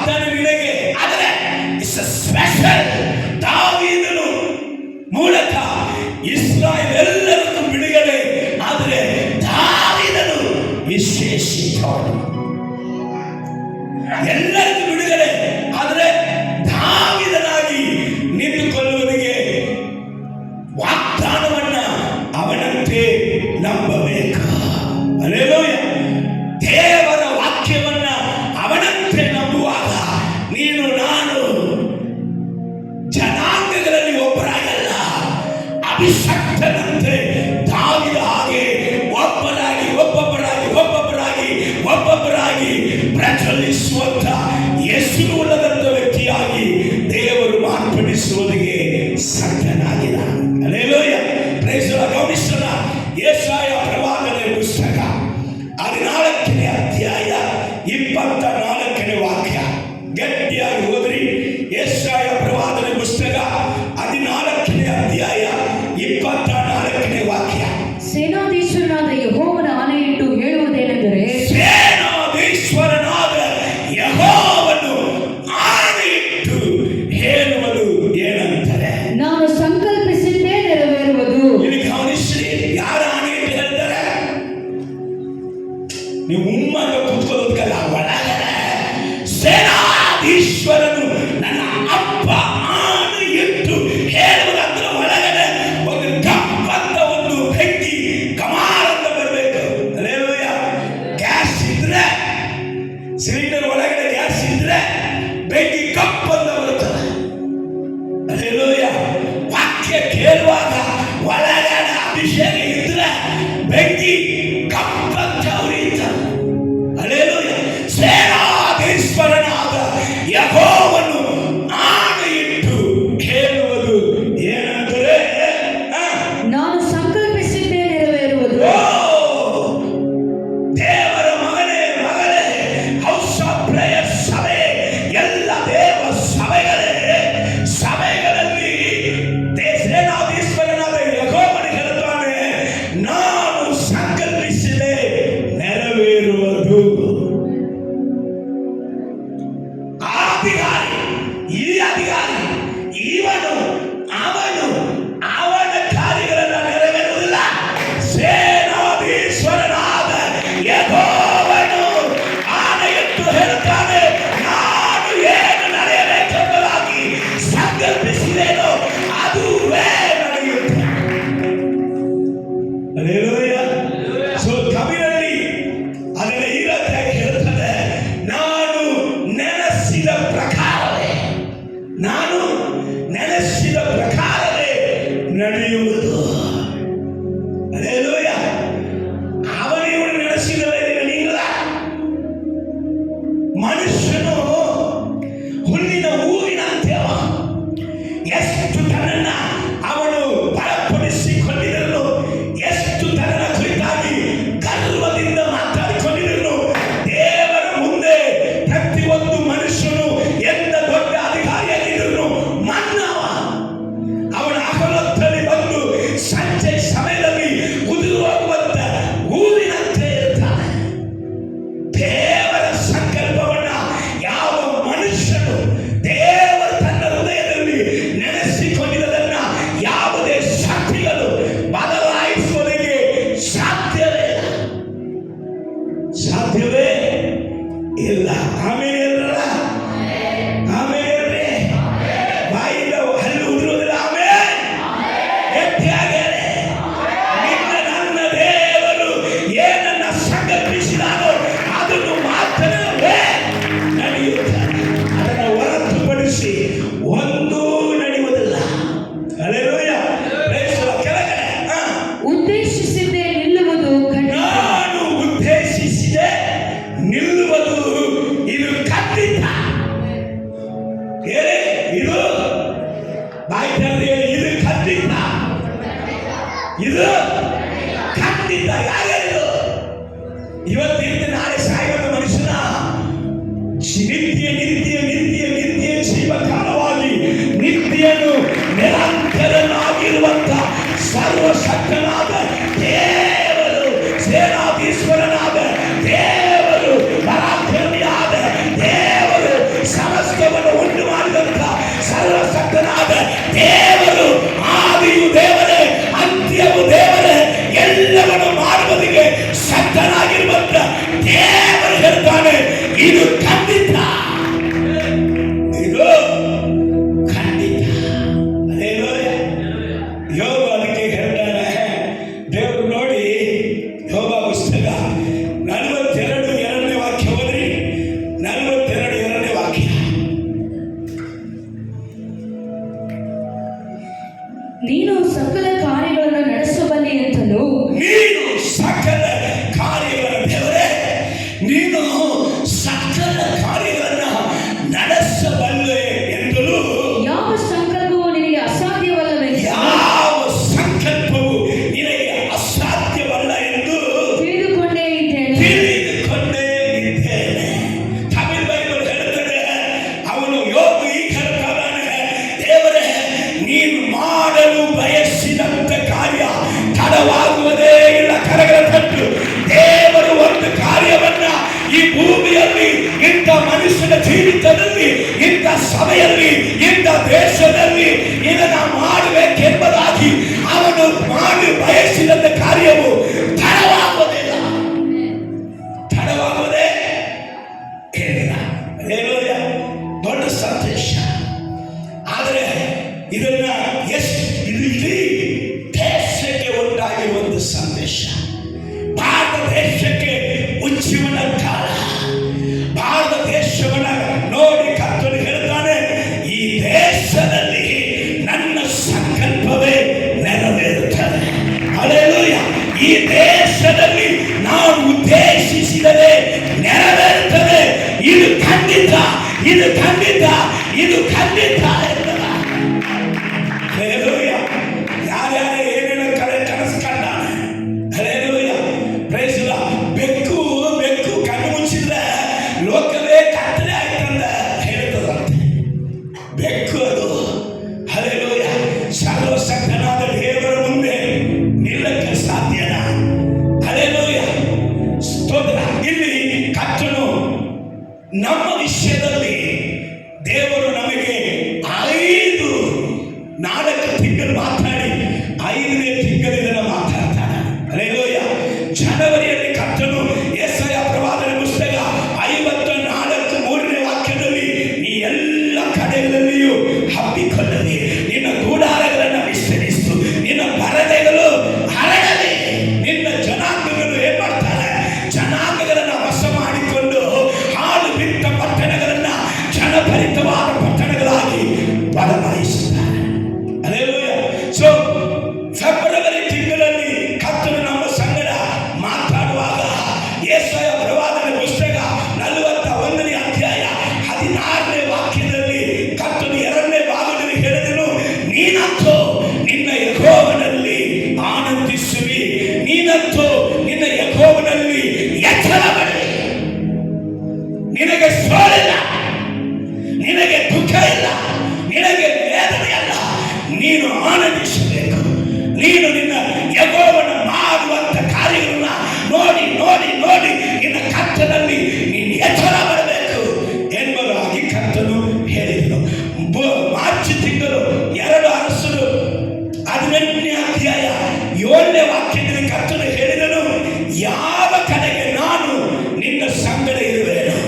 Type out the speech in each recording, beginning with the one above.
ವಾಗ್ದಾನ ನಿನಗೆ. ಆದರೆ ಇಟ್ಸ್ ಸ್ಪೆಷಲ್. ದಾವೀದನು ಮೂಲಕ ಇಸ್ರಾಯೇಲ್ ಎಲ್ಲರಿಗೂ ಬಿಡುಗಡೆ, ಆದರೆ ದಾವೀದನು ವಿಶೇಷಿತವನು. ಎಲ್ಲರಿಗೂ ಬಿಡುಗಡೆ, ಆದರೆ ದಾವೀದನಾಗಿ ನಿಂತುಕೊಳ್ಳುವುದಕ್ಕೆ ವಾಗ್ದಾನವನ್ನ ಅವನಂತೆ ನಂಬಬೇಕು. ಹಲ್ಲೆಲೂಯಾ. ದೇವರ ವಾಕ್ಯವನ್ನ ಅವನಂತೆ ನಂಬುವಾಗ ನೀನು ನಾನು ಜನಾಂಗಗಳಲ್ಲಿ ಒಬ್ಬರಾಗಲ್ಲ, ಅಭಿಷಕ್ತನಂತೆ ದಾವೀದ ಹಾಗೆ ಒಬ್ಬೊಬ್ಬರಾಗಿ ಪ್ರಜ್ವಲಿಸುವಂತ ಹೆಸರುಳ್ಳದಂತ ವ್ಯಕ್ತಿಯಾಗಿ ದೇವರು ಮಾರ್ಪಡಿಸುವುದಕ್ಕೆ ಸಜ್ಜನಾಗಿದ್ದಾನೆ. ಹಲ್ಲೆಲೂಯಾ. Praise the lord. ಗಮನಿಸೋಣ. ಯೆಶಾಯ ಪ್ರವಾದನೆ ಪುಸ್ತಕ 14ನೇ ಅಧ್ಯಾಯ 24ನೇ ವಾಕ್ಯ. ಗಟ್ಟಿಯಾಗಿ ಓದ್ರಿ. ಯೆಶಾಯ ಪ್ರವಾದನೆ ಪುಸ್ತಕ 14ನೇ ಅಧ್ಯಾಯ 24ನೇ ವಾಕ್ಯ. ಸೇನಾಧೀಶ್ವರನಾದ ಯೆಹೋವನ ಆಣೆಯಿಟ್ಟು ಹೇಳುವುದೇನೆಂದರೆ, ಸೇನಾಧೀಶ್ವರನಾದ ಯೆಹೋವನು ಆಣೆಯಿಟ್ಟು ಹೇಳುವುದು ಏನಂತಾರೆ? ನಾನು ಸಂಕಲ್ಪಿಸಿದ್ದೇ ನೆರವೇರುವುದು. ಇಲ್ಲಿ ಗಮನಿಸ್ರಿ. ಯಾರ ಆಣೆಯಿಟ್ಟು ಹೇಳ್ತಾರೆ? ನೀವು ಉಮ್ಮಂಗ ಕೂತ್ಕೊಳ್ಳೋದಕ್ಕಲ್ಲ, ಒಳಗಡೆ ಸೇನಾಧೀಶ್ವರನು ನನ್ನ ಅಪ್ಪ ಆಣೆಯಿಟ್ಟು ಹೇಳುವುದಂದ್ರೆ ಒಳಗಡೆ ಒಂದು ಕಪ್ಪಂತ ಒಂದು ಬೆಂಕಿ ಕಮಾರಂತ ಬರಬೇಕು. ಹಲ್ಲೆಲೂಯಾ. ಗ್ಯಾಸ್ ಇದ್ರೆ, ಸಿಲಿಂಡರ್ ಒಳಗಡೆ ಗ್ಯಾಸ್ ಇದ್ರೆ ಬೆಂಕಿ ಕಪ್ಪಂತ ಬರುತ್ತದೆ. ಹಲ್ಲೆಲೂಯಾ. ವಾಕ್ಯ ಕೇಳುವಾಗ ಒಳಗಡೆ ಅಭಿಷೇಕ ಇದ್ರೆ ಬೆಂಕಿ ಕಪ್ಪಂತ ಉರಿಯುತ್ತದೆ. ಹಲ್ಲೆಲೂಯಾ. ಸೇನಾಧೀಶ್ವರನಾದ ಯೆಹೋವನು ಆಣೆಯಿಟ್ಟು ಹೇಳುವುದು ಏನಂದರೆ, ನಾನು ಸಂಕಲ್ಪಿಸಿದ್ದೇ ನೆರವೇರುವುದು. ದೇವರ ಮಗನೇ, ಹೌಸ್ ಆಫ್ ಪ್ರೇಯರ್ ಸಭೆ, ಎಲ್ಲ ದೇವ ಸಭೆಗಳಲ್ಲಿ ಸೇನಾಧೀಶ್ವರನಾದ ಯೆಹೋವನು ಹೇಳುತ್ತಾನೆ, ನಾನು ಸಂಕಲ್ಪಿಸಿದೆ ನೆರವೇರುವುದು. ಅಧಿಕಾರಿ ಇವನು ಅವನ ಕಾರ್ಯಗಳನ್ನು ನೆರವೇರುವುದಿಲ್ಲ. ಸೇನಾಧೀಶ್ವರನಾದ ಯೆಹೋವನು ಆಣೆಯಿಟ್ಟು ಹೇಳುತ್ತಾನೆ, ನಾನು ಏನು ನಡೆಯಬೇಕೆಂಬುದಾಗಿ ಸಂಕಲ್ಪಿಸಿದೇನೋ ಅದುವೇ ನಡೆಯುತ್ತೆ. ಹಲ್ಲೆಲೂಯಾ. ಸೊ ಕವಿಯಲ್ಲಿ ಅದರ ಇರತ್ತೆ ಹೇಳುತ್ತದೆ, ನಾನು ನೆನೆಸಿದ ಪ್ರಕಾರವೇ ನಡೆಯುವುದು. ಹಲ್ಲೆಲೂಯಾ. ಅವನಿವನು ನೆನೆಸಿದಲ್ಲ ನಡೆಯುವುದಿಲ್ಲ. ಮನುಷ್ಯನು ಹುಲ್ಲಿನ ಹೂವಿನಂತೆವ. ಎಷ್ಟು ತನ್ನ ಅವನು ಬಲಪಡಿಸಿಕೊಂಡಿದ್ದನು, ಎಷ್ಟು ತನ್ನ ಕುರಿತಾಗಿ ಗರ್ವದಿಂದ ಮಾತಾಡಿಕೊಂಡಿದ್ದನು. ದೇವರ ಮುಂದೆ ಪ್ರತಿಯೊಂದು ಮನುಷ್ಯನು ಎಂತ ದೊಡ್ಡ ಅಧಿಕಾರಿಯಾಗಿದ್ದನು ಮನ್ನವ. ಅವನ ಅಗಲೊತ್ತಲ್ಲಿ ಬಂದು ಸಂಜೆ ಸಮಯದಲ್ಲಿ ಉದುರು ಹೋಗುವಂತ ಹೂವಿನಂತೆ ಇರ್ತಾನೆ. ದೇವರ ಸಂಕಲ್ಪವನ್ನ ಯಾವ ಮನುಷ್ಯನು ದೇವರ ತನ್ನ ಹೃದಯದಲ್ಲಿ ನೆನೆಸಿಕೊಂಡಿದ್ದದನ್ನ ಯಾವುದೇ ಶಕ್ತಿಗಳು ಬದಲಾಯಿಸುವುದಕ್ಕೆ ಸಾಧ್ಯವೇ ಇಲ್ಲ. ಆಮೇಲೆ ಬಾಯಿಂದ ಹಲ್ಲು ಉದುರುವುದಿಲ್ಲ. ಆಮೇಲೆ ಗಟ್ಟಿಯಾಗೇನೆ ನನ್ನ ದೇವರು ಏನನ್ನ ಸಂಕಲ್ಪಿಸಿದಾನೋ ಅದನ್ನು ಮಾತ್ರವೇ ನಡೆಯುತ್ತದೆ. ಅದನ್ನು ಹೊರತುಪಡಿಸಿ ಒಂದೂ ನಡೆಯುವುದಿಲ್ಲ. ಹಲ್ಲೆಲೂಯಾ. ಕೆಳಗಡೆ ಉದ್ದೇಶಿಸಿದ್ದೇ ನಿಲ್ಲುವುದು. ನಾನು ಉದ್ದೇಶಿಸಿದೆ ನಿಲ್ಲುವುದು. ಇದು ಖಂಡಿತ. ಇದು ಬಾಯಿನಲ್ಲಿ ಇದು ಖಂಡಿತ. ಇದು ಖಂಡಿತ. ಯಾರು ಇವತ್ತಿನ ನಾಳೆ ಸಾಯುವ ಮನುಷ್ಯನ ನಿತ್ಯ ಜೀವಕಾಲವಾಗಿ ನಿತ್ಯನು ನಿರಂತರನಾಗಿರುವಂತ ಸರ್ವಶಕ್ತನಾದ ದೇವರು, ಸೇನಾಧೀಶ್ವರನಾದ ದೇವರು, ಪರಾಕ್ರಮಿಯಾದ ದೇವರು, ಸಭೆಯಲ್ಲಿ ಇಂಥ ದೇಶದಲ್ಲಿ ಇದನ್ನ ಮಾಡಬೇಕೆಂಬುದಾಗಿ ಅವನು ಮಾಡಿ ಬಯಸಿದ ಕಾರ್ಯವು ತಡವಾಗುವುದಿಲ್ಲ, ತಡವಾಗುವುದೇ ಹೇಳಿಲ್ಲ. ಹಲ್ಲೆಲೂಯಾ, ದೊಡ್ಡ ಸಂದೇಶ. ಆದರೆ ಇದನ್ನ ಇದು ಇಡೀ ದೇಶಕ್ಕೆ ಉಂಟಾಗಿರುವಂತ ಸಂದೇಶ. ಭಾರತ ದೇಶಕ್ಕೆ ಉಜ್ಜೀವನ ಕಾಲ. ಭಾರತ ದೇಶವನ್ನ ನೋಡಿ ಕರ್ತನು ಹೇಳ್ತಾನೆ, ಈ ದೇಶದಲ್ಲಿ ನನ್ನ ಸಂಕಲ್ಪವೇ ನೆರವೇರುತ್ತದೆ. ಹಲ್ಲೆಲೂಯಾ, ಈ ದೇಶದಲ್ಲಿ ನಾನು ಉದ್ದೇಶಿಸಿದರೆ ನೆರವೇರುತ್ತದೆ. ಇದು ಖಂಡಿತ, ಇದು ಖಂಡಿತ, ಇದು ಖಂಡಿತ. ಹಲ್ಲೆಲೂಯಾ, ಯಾರ್ಯಾರು ಏನೇನು ಕನಸು ಕಂಡಾನೆ. Hallelujah, praise the lord. ಬೆಕ್ಕು ಕಣ್ಣು ಮುಚ್ಚಿದ್ರೆ ಲೋಕವೇ ಕತ್ತಲೆ ಆಯ್ತಂದ ಹೇಳ್ತದಂತೆ ಬೆಕ್ಕು ಅದು. ಹಲ್ಲೆಲೂಯಾ, ಸರ್ವಶಕ್ತನಾದ ದೇವರ ಮುಂದೆ ನಿಲ್ಲಕ್ಕೆ ಸಾಧ್ಯನಾ? ಹಲ್ಲೆಲೂಯಾ, ಸ್ತೋತ್ರ. ಇಲ್ಲಿ ಕರ್ತನು ನಮ್ಮ ವಿಷಯದಲ್ಲಿ ದೇವರು ನಮಗೆ 4 ತಿಂಗಳು ಮಾತಾಡಿ 5ನೇ ತಿಂಗಳು ಇದನ್ನು ಮಾತಾಡ್ತಾನೆ. ಹಲ್ಲೆಲೂಯಾ, ಜನವರಿಯಲ್ಲಿ ಕರ್ತನು ಯೆಶಾಯ ಪ್ರವಾದನೆ ಪುಸ್ತಕ 54:3ನೇ ವಾಕ್ಯದಲ್ಲಿ, ನೀ ಎಲ್ಲ ಕಡೆಗಳಲ್ಲಿಯೂ ಹಬ್ಬಿಕೊಳ್ಳಲಿ, ನಿನ್ನ ಗೂಡಾರಗಳನ್ನು ವಿಸ್ತರಿಸು, ನಿನ್ನ ಪರದೆಗಳು ಹರಡಲಿ. ನಿನ್ನ ಜನಾಂಗಗಳು ಏನ್ ಮಾಡ್ತಾರೆ? ಜನಾಂಗಗಳನ್ನ ವಶ ಮಾಡಿಕೊಂಡು ಹಾಳು ಬಿದ್ದ ಪಟ್ಟಣಗಳನ್ನ ಜನಭರಿತವಾದ ಪಟ್ಟಣಗಳಾಗಿ ಬದಲಾಯಿಸುತ್ತಾರೆ. ಹಲ್ಲೆಲೂಯಾ. ಸೊ ಫೆಬ್ರವರಿ ತಿಂಗಳಲ್ಲಿ ಕರ್ತನು ನಮ್ಮ ಸಂಗಡ ಮಾತಾಡುವಾಗ ಯೆಶಾಯ ಪ್ರವಾದನೆ ಪುಸ್ತಕ 41ನೇ ಅಧ್ಯಾಯ 16ನೇ ವಾಕ್ಯದಲ್ಲಿ ಕರ್ತನು 2ನೇ ಭಾಗದಲ್ಲಿ ಹೇಳಿದನು, ನೀನಂತೂ ನಿನ್ನ ಯೆಹೋವನಲ್ಲಿ ಆನಂದಿಸುವಿ, ನೀನಂತೂ ನಿನ್ನ ಯೆಹೋವನಲ್ಲಿ ಎಚ್ಚರಪಡಿ. ನಿನಗೆ ಸೋಲಿಲ್ಲ, ನಿನಗೆ ದುಃಖ ಇಲ್ಲ, ನಿನಗೆ ವೇದನೆ ಅಲ್ಲ, ನೀನು ಆನಂದಿಸಬೇಕು. ನೀನು ನಿನ್ನ ಯೆಹೋವನ ಮಾಡುವಂತ ಕಾರ್ಯಗಳನ್ನ ನೋಡಿ ನೋಡಿ ನೋಡಿ ನಿನ್ನ ಕರ್ತನಲ್ಲಿ ನೀನು ಎಚ್ಚರ ಬರಬೇಕು ಎಂಬುದಾಗಿ ಕರ್ತನು ಹೇಳಿದನು. ಮಾರ್ಚ್ ತಿಂಗಳು 2 ಅರಸರು 18ನೇ ಅಧ್ಯಾಯ 7ನೇ ವಾಕ್ಯದಲ್ಲಿ ಕರ್ತನು ಹೇಳಿದನು, ಯಾವ ಕಡೆಗೆ ನಾನು ನಿನ್ನ ಸಂಗಡ ಇರುವೆನು,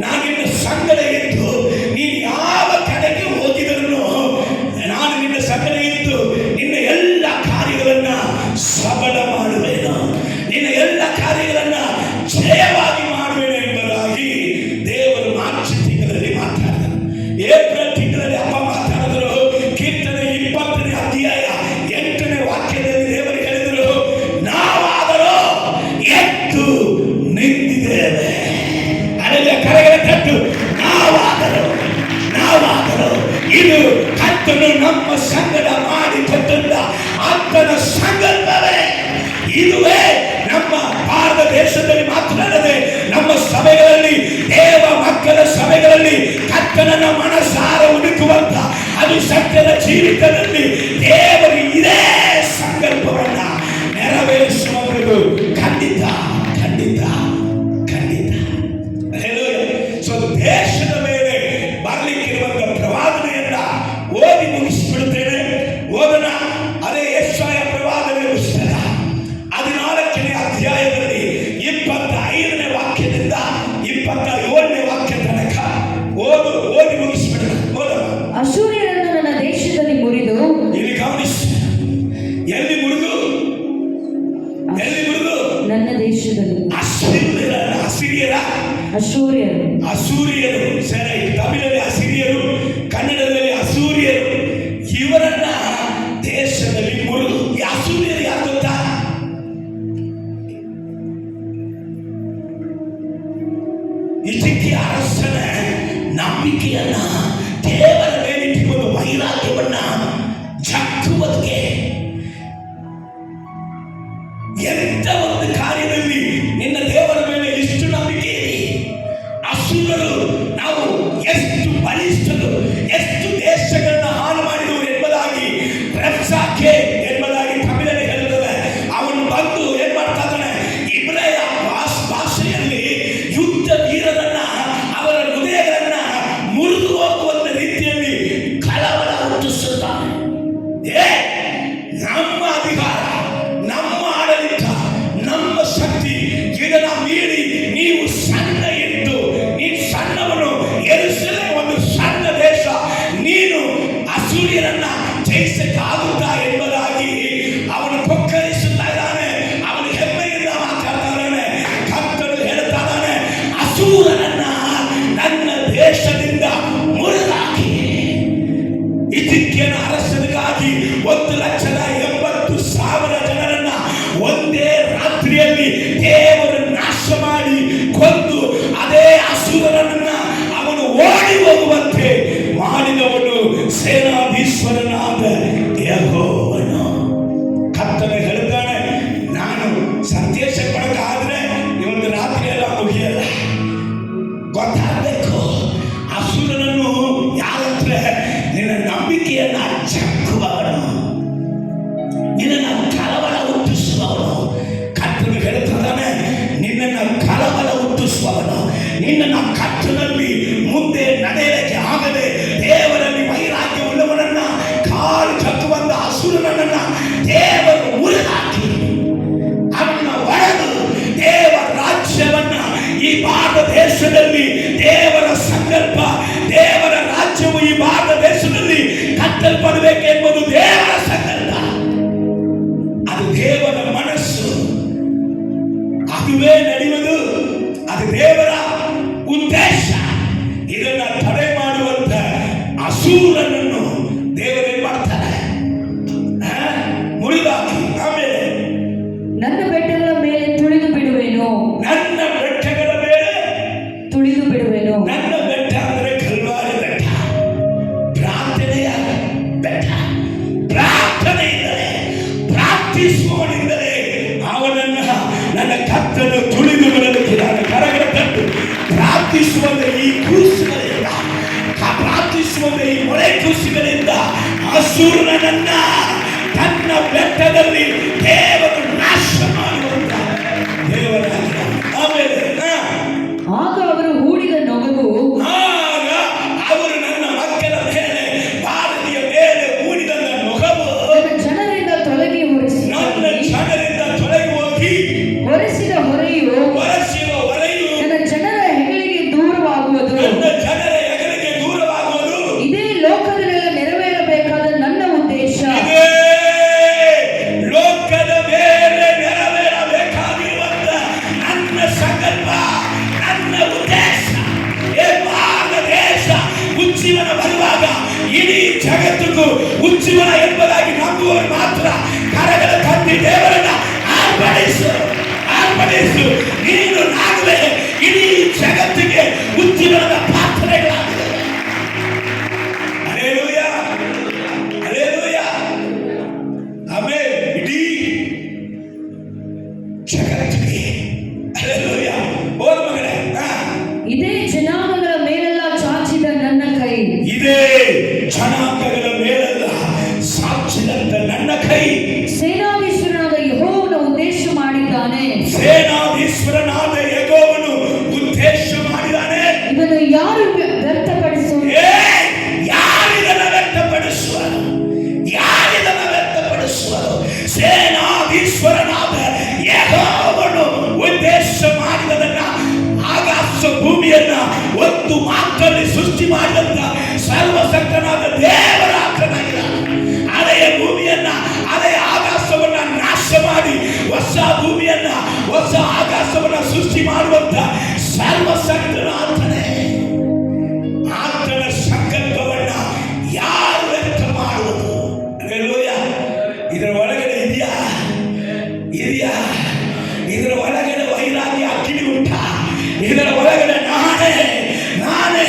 ನಾನು ನಿನ್ನ ಸಂಗಡ ಇದ್ದು ನೀನು ಯಾವ ಕಡೆಗೆ ಹೋಗಿದರೂ ನಾನು ನಿನ್ನ ಸಂಗಡ ಇದ್ದು ನಿನ್ನ ಎಲ್ಲ ಕಾರ್ಯಗಳನ್ನ ಸಬಲ ಮಾಡುವೆನು, ನಿನ್ನ ಎಲ್ಲ ಕಾರ್ಯಗಳನ್ನ ಜಯವಾಗಿ ಮಾಡುವೆನು ಎಂಬುದಾಗಿ ದೇವರು ಮಾರ್ಚ್ ತಿಂಗಳಲ್ಲಿ ಮಾತಾಡಿದರು. ಏಪ್ರಿಲ್ ತಿಂಗಳಲ್ಲಿ ಅಪ್ಪ ಮಾತಾಡಿದರು. ಕೀರ್ತನೆ 20ನೇ ಅಧ್ಯಾಯ 8ನೇ ವಾಕ್ಯದಲ್ಲಿ ದೇವರು ಹೇಳಿದರು, ನಾವಾದರೂ ಎದ್ದು ನಿಂತಿದ್ದೇವೆ. ಅಲ್ಲಿಯ ಕರೆಗಳ ತಟ್ಟು, ನಾವಾದರೂ ಇದು ಕರ್ತನು ನಮ್ಮ ಸಂಗಡ ಮಾಡಿಕೊಟ್ಟಂತ ಆತನ ಸಂಕಲ್ಪವೇ. ಇದುವೇ ನಮ್ಮ ಭಾರತ ದೇಶದಲ್ಲಿ ಮಾತನಾಡದೆ ನಮ್ಮ ಸಭೆಗಳಲ್ಲಿ, ದೇವ ಮಕ್ಕಳ ಸಭೆಗಳಲ್ಲಿ ಕರ್ತನನ್ನ ಮನಸಾರ ಹುಡುಕುವಂತ ಅದು ಸತ್ಯದ ಜೀವಿತದಲ್ಲಿ ದೇವರು ಇದೇ ಸಂಕಲ್ಪವನ್ನ ನೆರವೇರಿಸುವುದು ಖಂಡಿತ ಖಂಡಿತ ಖಂಡಿತ. ಸೊ ದೇಶದ ಮೇಲೆ ಬರಲಿಕ್ಕಿರುವಂತ ಪ್ರವಾದನೆಯನ್ನ ಓದಿ ಮುಗಿಸಿಬಿಡುತ್ತೇನೆ. ಓದನ. ಅದೇ ಯೆಶಾಯ ಪ್ರವಾದನೆ ಪುಸ್ತಕ 14ನೇ ಅಧ್ಯಾಯದಲ್ಲಿ 25ನೇ ವಾಕ್ಯದಿಂದ 27ನೇ ವಾಕ್ಯ ತನಕ ಓದಿ ಮುಗಿಸಿಬಿಡೋಣ. ಓದೋಣ. ಅಶೂರ್ಯರನ್ನು ನನ್ನ ದೇಶದಲ್ಲಿ ಮುರಿದು, ಇಲ್ಲಿ ಗಮನಿಸಿ, ಎಲ್ಲಿ ಮುರಿದು ನನ್ನ ದೇಶದಲ್ಲಿ ಅಸೂರಿಯರು ಸರಿ, ತಮಿಳಲ್ಲಿ ಅಸಿರಿಯರು, ಕನ್ನಡದಲ್ಲಿ ಅಸೂರಿಯರು, ಇವರನ್ನ ದೇಶದಲ್ಲಿ ಮುರಿದು. ಈ ಅಸೂರಿಯರು ಯಾರು ಗೊತ್ತಾ? ಇಟಕಿಯ ಅರಸನ ನಂಬಿಕೆಯನ್ನ ದೇವರ ಮೇಲಿಟ್ಟುಕೊಂಡು ವೈರಾಗ್ಯವನ್ನ ಜಕ್ಕುವುದಕ್ಕೆ ಎಂತ ಒಂದು ಕಾರ್ಯದಲ್ಲಿ ನಿನ್ನ ದೇವರ ಮೇಲೆ ಇಷ್ಟು ನಂಬಿಕೆ ಇದೆ. ಅಸುರರು ನಾವು ಎಷ್ಟು ಬಲಿಷ್ಠರು, ಎಷ್ಟು ದೇಶಗಳನ್ನ ಹಾಳು ಮಾಡಿದವು ಎಂಬುದಾಗಿ ರಫ್ಸಾಕೆ ಎಂಬುದಾಗಿ ತಮಿಳಲ್ಲಿ ಹೇಳುತ್ತದೆ. ಅವನು ಬಂದು ಏನ್ ಮಾಡ್ತಾ ಇದ್ದಾನೆ? ಇಬ್ರಾಯ ಭಾಷೆಯಲ್ಲಿ ಯುದ್ಧ ವೀರರನ್ನ, ಅವರ ಹೃದಯಗಳನ್ನ ಮುರಿದು ಹೋಗುವಂತ ರೀತಿ ಸೇನಾಧೀಶ್ವರನಾದ ಯೆಹೋವನು. ಕರ್ತನು ಹೇಳ್ತಾನೆ, ನಾನು ಸಂದೇಶ ಕೊಡಕ್ಕಾದ್ರೆ ಇವತ್ತು ರಾತ್ರಿ ಎಲ್ಲ ಮುಗಿಯಲ್ಲ. ಗೊತ್ತಾಗಬೇಕು ಅಸುರನನ್ನು ಯಾರಂದ್ರೆ ನಿನ್ನ ನಂಬಿಕೆಯನ್ನ ಚಕ್ಕುವವನು, ನಿನ್ನನ್ನು ಕಳವಳ ಹುಟ್ಟಿಸುವವನು. ಕರ್ತನು ಹೇಳ್ತಾನೆ, ನಿನ್ನನ್ನು ಕಳವಳ ಹುಟ್ಟಿಸುವವನು, ನಿನ್ನನ್ನು ಕರ್ತನಲ್ಲಿ ಮುಂದೆ ನಡೆಯಲಿಕ್ಕೆ ಆಗದೆ ದೇವರಲ್ಲಿ ವೈರಾಗ್ಯ ಉಳ್ಳವನನ್ನ ಕಾಲು ಚಕ್ಕುವಂತ ಅಸುರನನ್ನ ದೇವರು ಉರಿದಾಕಿ ಅವನ ಒಡೆದು ದೇವರ ರಾಜ್ಯವನ್ನ ಈ ಭಾರತ ದೇಶದಲ್ಲಿ ದೇವರ ಸಂಕಲ್ಪ, ದೇವರ ರಾಜ್ಯವು ಈ ಭಾರತ ದೇಶದಲ್ಲಿ ಕಟ್ಟಲ್ಪಡಬೇಕೆಂಬುದು ದೇವರ ಸಂಕಲ್ಪ. ಅದು ದೇವರ ಮನಸ್ಸು, ಅದುವೇ ನಡೆಯುವುದು, ಅದು ದೇವರ ಉದ್ದೇಶ. ಇದನ್ನ ತಡೆ ಮಾಡುವಂತ ಅಸೂರನನ್ನು ದೇವರೇನ್ ಮಾಡ್ತಾರೆ, ಮುರಿದಾಕಿ. ಆಮೇಲೆ ನನ್ನ ಬೆಟ್ಟಗಳ ಮೇಲೆ ತುಳಿದು ಬಿಡುವೆನು, ನನ್ನ ಬೆಟ್ಟಗಳ ಮೇಲೆ ತುಳಿದು ಬಿಡುವೆನು. ನನ್ನ ಬೆಟ್ಟ ಅಂದ್ರೆ ಕಲ್ವಾರಿ ಬೆಟ್ಟ, ಪ್ರಾರ್ಥನೆಯ ಬೆಟ್ಟ. ಪ್ರಾರ್ಥನೆಯಿಂದಲೇ ಪ್ರಾರ್ಥಿಸುವವನಿಂದಲೇ ಅವನನ್ನ ನನ್ನ ಕರ್ತನು ತುಳಿದು ಬಿಡಲಿಕ್ಕೆ ನಾನು ಕರಗಳ ತಟ್ಟು ಪ್ರಾರ್ಥಿಸುವಂತೆ ಈ ಕೂಸುಗಳಿಂದ, ಪ್ರಾರ್ಥಿಸುವಂತೆ ಈ ಮೊಳೆ ಕೂಸುಗಳಿಂದ ಅಸುರನನ್ನ ತನ್ನ ಬೆಟ್ಟದಲ್ಲಿ ದೇವರು ನಾಶ ಮಾಡುವಂತ ದೇವರ. ಆಮೇಲೆ ಆಗ ಅವರು ಹೂಡಿದ ನೊಗವು, ಆಗ ಅವರು ನನ್ನ ಮಕ್ಕಳ ಮೇಲೆ, ಭಾರತೀಯ ಮೇಲೆ ಹೂಡಿದ ನೊಗವು ನನ್ನ ಜನರಿಂದ ತೊಲಗಿ ನನ್ನ ಜನರಿಂದ ತೊಲಗಿ ಹೋಗಿ ಹೊರಿಸಿದ ಹೊರೆಯು ಹೊರಸಿರುವ ಹೊರೆಯು ನನ್ನ ಜನರ ಹೆಗಲಿಗೆ ದೂರವಾಗುವುದು. ನನ್ನ ಜನರ ಹೆಗಲಿಗೆ ದೂರವಾಗುವುದು. ಇದೇ ಲೋಕದಲ್ಲೆಲ್ಲ ನೆರವೇರಬೇಕಾದ ನನ್ನ ಉದ್ದೇಶ. ಇದೇ ಲೋಕದ ಮೇಲೆ ನೆರವೇರಬೇಕಾಗಿರುವಂತ ನನ್ನ ಸಂಕಲ್ಪ, ನನ್ನ ಉದ್ದೇಶ. ಈ ಭಾರತ ದೇಶ ಉಜ್ಜೀವನ ಬರುವಾಗ ಇಡೀ ಜಗತ್ತಿಗೂ ಉಜ್ಜೀವನ ಎಂಬುದಾಗಿ ನಂಬುವವರು ಮಾತ್ರ ಕರಗಳ ತಂದಿ ದೇವರನ್ನ ಆರ್ಪಡಿಸು, ಆರ್ಪಡಿಸು. ನೀನು ನಾನುವೇ ಇಡೀ ಜಗತ್ತಿಗೆ ಉಜ್ಜೀವನದ ಪಾತ್ರೆಗಳಾಗಿದೆ. Hallelujah, hallelujah. ಆಮೇಲೆ ಇಡೀ ಜಗತ್ತಿಗೆ ಹಲ್ಲೆಲೂಯಾ. ಓದ ಮಗಳೇ, ಇದೇ ಜನಾಂಗಗಳ ಮೇಲೆಲ್ಲ ಚಾಚಿದ ನನ್ನ ಕೈ, ಇದೇ ಜನಾಂಗಗಳ ಮೇಲೆಲ್ಲ ಸಾಕ್ಷಿದಂತ ನನ್ನ ಕೈ ಸೇನಾಧೀಶ್ವರನಾದ ಯೆಹೋವನು ಉದ್ದೇಶ ಮಾಡಿದ್ದಾನೆ. ಸೇನಾಧೀಶ್ವರನಾದ ಯೆಹೋವನು ಉದ್ದೇಶ ಮಾಡಿದ್ದಾನೆ. ಇದನ್ನು ಯಾರು ವ್ಯರ್ಥಪಡಿಸುವರು? ಯಾರಿದನ್ನು ವ್ಯಕ್ತಪಡಿಸುವರು? ಯಾರಿದನ್ನು ವ್ಯಕ್ತಪಡಿಸುವರು? ಸೇನಾಧೀಶ್ವರನಾದ ಯೆಹೋವನು ಉದ್ದೇಶ ಮಾಡಿದದನ್ನ, ಆಕಾಶ ಭೂಮಿಯನ್ನ ಒಂದು ಮಾತ್ರದಲ್ಲಿ ಸೃಷ್ಟಿ ಮಾಡಿದಂತ ಸರ್ವಶಕ್ತನಾದ ದೇವರ ಆತನಾಗಿದ್ದಾನೆ. ಅದೇ ಭೂಮಿಯನ್ನ, ಅದೇ ಆಕಾಶವನ್ನ ನಾಶ ಮಾಡಿ ಹೊಸ ಭೂಮಿಯನ್ನ, ಹೊಸ ಆಕಾಶವನ್ನ ಸೃಷ್ಟಿ ಮಾಡುವಂತ ಸರ್ವಶಕ್ತನ ಆತನೇ. ಆತನ ಸಂಕಲ್ಪವನ್ನ ಯಾರು ವ್ಯಕ್ತ ಮಾಡುವುದು? ಹಲ್ಲೆಲೂಯಾ. ಇದರ ಒಳಗಡೆ ಇದೆಯಾ? ಇದೆಯಾ? ಇದರ ಒಳಗಡೆ ವೈರಾಗ್ಯ ಅಗ್ನಿ ಉಂಟ? ಇದರ ಒಳಗಡೆ ನಾನೇ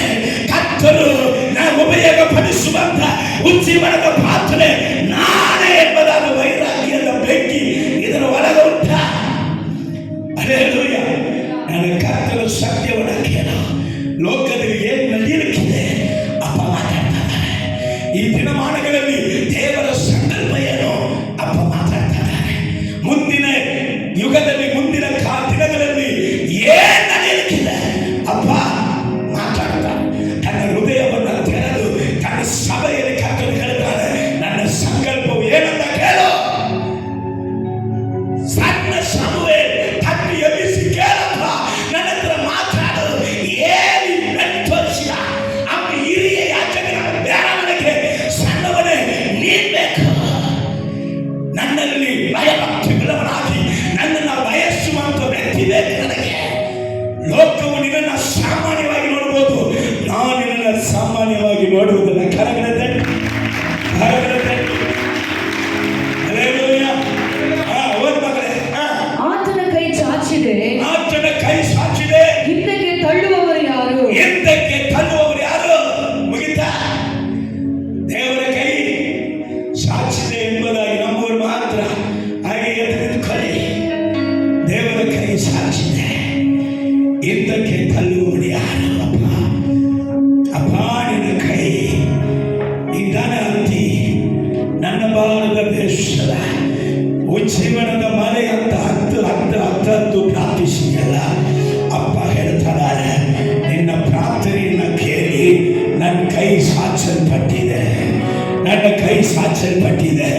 ಕರ್ತರು ನಾನು ಉಪಯೋಗಪಡಿಸುವಂತ ಉಜ್ಜೀವನದ ಪಾತ್ರೆ ನಾನೇ ಎಂಬುದಾದ ವೈರಾಗ್ಯದ ಬೆಂಕಿ ಇದರ ಒಳಗೆ ಉಂಟ. ಹಲ್ಲೆಲೂಯಾ. ನನ್ನ ಕರ್ತನ ಸತ್ಯವನ್ನು ಕೇಳು. ಲೋಕದಲ್ಲಿ ಏನು ನಡೆಯಲಿಕ್ಕಿದೆ ಅಪ್ಪ ಮಾತಾಡ್ತಾರೆ. ಈ ದಿನಮಾನಗಳಲ್ಲಿ ದೇವರ ಸಂಕಲ್ಪ ಏನು ಅಪ್ಪ ಮಾತಾಡ್ತಾರೆ. ಮುಂದಿನ ಯುಗದಲ್ಲಿ, ಮುಂದಿನ ದಿನಗಳಲ್ಲಿ ಏನ್ ನಡೆಯಲಿಕ್ಕಿದೆ ಅಪ್ಪ ಮಾತಾಡ್ತಾರೆ. ತನ್ನ ಹೃದಯವನ್ನು ತೆರೆದು ತನ್ನ ಸಭೆಯಲ್ಲಿ ಕರ್ತನು ಹೇಳ್ತಾರೆ, ನನ್ನ ಸಂಕಲ್ಪವು ಏನಂತ ಕೇಳು. ಸಣ್ಣ ಸಭೆ ತಟ್ಟಿ ಎಬ್ಬಿಸಿ ಕೇಳಪ್ಪ, ನನ್ನ ಹತ್ರ ಮಾತಾಡು. ಏನಿ ಬೆಟ್ಟೋಸಿದ ಅಪ್ಪ ಹಿರಿಯ ಯಾಚಕನ ಬೇಡ, ನನಗೆ ಸಣ್ಣವನೇ ನೀನ್ ಬೇಕು. ನನ್ನಲ್ಲಿ ಭಯಭಕ್ತಿಗಳವನಾಗಿ ನನ್ನನ್ನು ಬಯಸುವಂತ ವ್ಯಕ್ತಿ ಬೇಕು ನನಗೆ. ಲೋಕವು ನಿನ್ನನ್ನು ಸಾಮಾನ್ಯವಾಗಿ ನೋಡಬಹುದು, ನಾನು ನಿನ್ನನ್ನು ಸಾಮಾನ್ಯವಾಗಿ ನೋಡುವುದನ್ನ ಕರಗಳ ತಟ್ಟಿ, ಕರಗಳ ತಟ್ಟಿ. ಹಲ್ಲೆಲೂಯಾ. ಓದ್ ಮಗಳೇ, ಆತನ ಕೈ ಚಾಚಿದೆ, ಆತನ ಕೈ ಸಾಚಿದೆ. ಹಿಂದಕ್ಕೆ ತಳ್ಳುವವರು ಯಾರು? ಹಿಂದಕ್ಕೆ ತಳ್ಳುವವರು ಯಾರು? ಮುಗಿತಾ? ದೇವ ಜೀವನದ ಮನೆ ಅಂತ ಹತ್ತು ಪ್ರಾರ್ಥಿಸಿದಲ್ಲ. ಅಪ್ಪ ಹೇಳ್ತಾರೆ, ನಿನ್ನ ಪ್ರಾರ್ಥನೆಯನ್ನ ಕೇಳಿ ನನ್ನ ಕೈ ಸಾಚಲ್ಪಟ್ಟಿದೆ, ನನ್ನ ಕೈ ಸಾಚಲ್ಪಟ್ಟಿದೆ.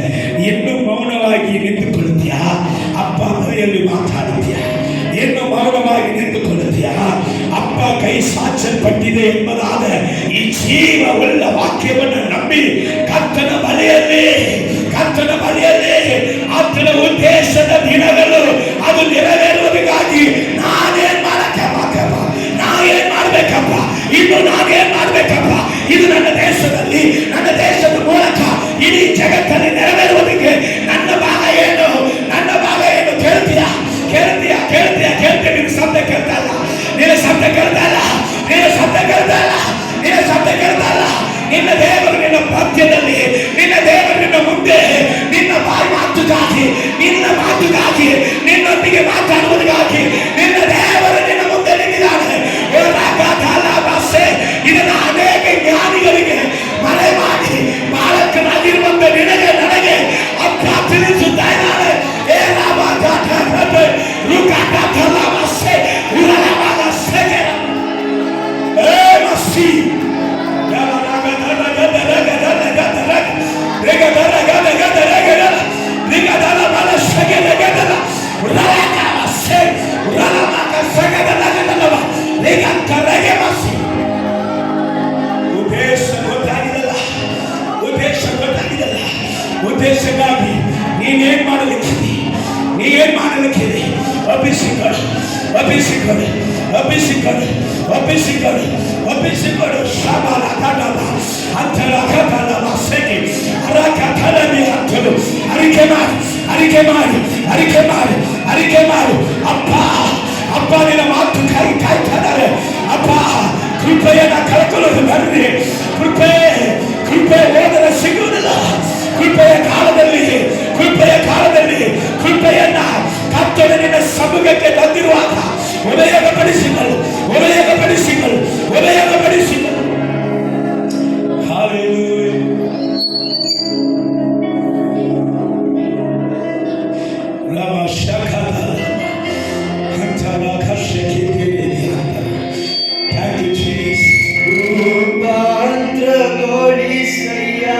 ಇನ್ನು ಮೌನವಾಗಿ ನಿಂತುಕೊಳ್ಳುತ್ತೀಯಾ? ಅಪ್ಪ ಮನೆಯಲ್ಲಿ ಮಾತಾಡುತ್ತೀಯಾ? ಇನ್ನು ಮೌನವಾಗಿ ನಿಂತುಕೊಳ್ಳುತ್ತೀಯಾ? ಅಪ್ಪ ಕೈ ಸಾಚಲ್ಪಟ್ಟಿದೆ ಎಂಬುದಾದ ಈ ಜೀವವುಳ್ಳ ವಾಕ್ಯವನ್ನು ನಂಬಿ ಕರ್ತನ ಬಳಿಯಲ್ಲಿ ಆತನ ಉದ್ದೇಶದ ದಿನಗಳು ಅದು ನೆರವೇರುವುದಕ್ಕಾಗಿ ನಾನೇನ್ ಮಾಡ್ಬೇಕಪ್ಪ, ಇನ್ನು ನಾನೇನ್ ಮಾಡ್ಬೇಕಪ್ಪ, ಇದು ನನ್ನ ದೇಶದ ಮೂಲಕ ಇಡೀ ಜಗತ್ತಲ್ಲಿ ನೆರವೇರುವುದಕ್ಕೆ ನನ್ನ ಭಾಗ ಏನು ಕೇಳ್ತೀಯಾ? ನಿನ್ನ ಶಬ್ದ ಕೇಳ್ತಾ ಇಲ್ಲ. ನಿನ್ನ ದೇವರು ನಿನ್ನ ಪದ್ಯದಲ್ಲಿ, ನಿನ್ನ ದೇವರು ನಿನ್ನ ಮುಂದೆ, ನಿನ್ನ ಬಾಯಿ ಮಾತುಗಾಗಿ, ನಿನ್ನೊಂದಿಗೆ ಮಾತಾಡುವುದಕ್ಕಾಗಿ ನಿನ್ನ ದೇವರು ನಿನ್ನ ಮುಂದೆ ನಿಂತಿದ್ದಾನೆ. ಇದನ್ನು ಅನೇಕ ಜ್ಞಾನಿಗಳಿಗೆ ಮನೆ ಮಾಡಿ ಬಾಲಕನಾಗಿರುವಂತ ನಿನಗೆ ನನಗೆ ಅಪ್ಪ ತಿಳಿಸುತ್ತಾ ಇದ್ದಾನೆ. ಉದ್ದೇಶಕ್ಕಾಗಿ ನೀನೇನ್ ಮಾಡಲಿಕ್ಕಿದೆ? ಅಭಿಷೇಕಗಳು ಶಾಬಾಲ ಕಡಲ ಅಂತರ ಕಡಲ ಸೆಕೆ ಅರಕ ಕಡಲೆ ಅಂತಲು ಅರಿಕೆ ಮಾಡು. ಅಪ್ಪ ನಿನ್ನ ಮಾತು ಕಾಯ್ತಾರೆ. ಅಪ್ಪ ಕೃಪೆಯನ್ನ ಕಳ್ಕೊಳ್ಳೋದು ಬರ್ರಿ. ಕೃಪೆ ಹೋದರೆ ಸಿಗುವುದಿಲ್ಲ. ಕೃಪೆಯ ಕಾಲದಲ್ಲಿ ಕೃಪೆಯನ್ನ ಕರ್ತನು ನಿನ್ನ ಸಮ್ಮುಖಕ್ಕೆ ತಂದಿರುವಾಗ ಉಪಯೋಗಪಡಿಸಿಗಳು. Hallelujah. Lama shakala hantala kashekete. Thank you, Jesus. Rupantra Godisaya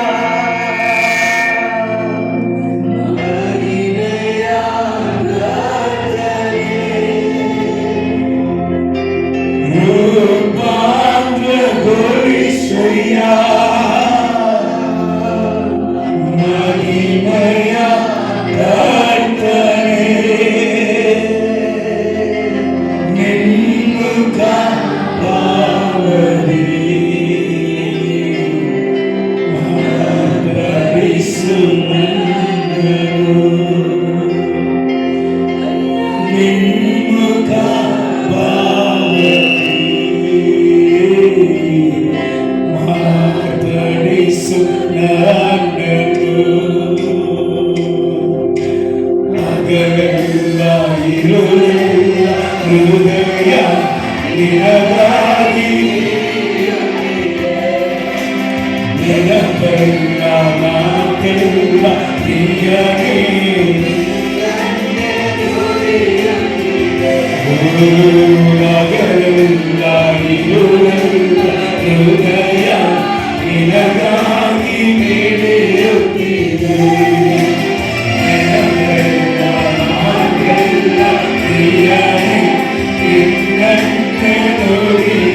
Glory.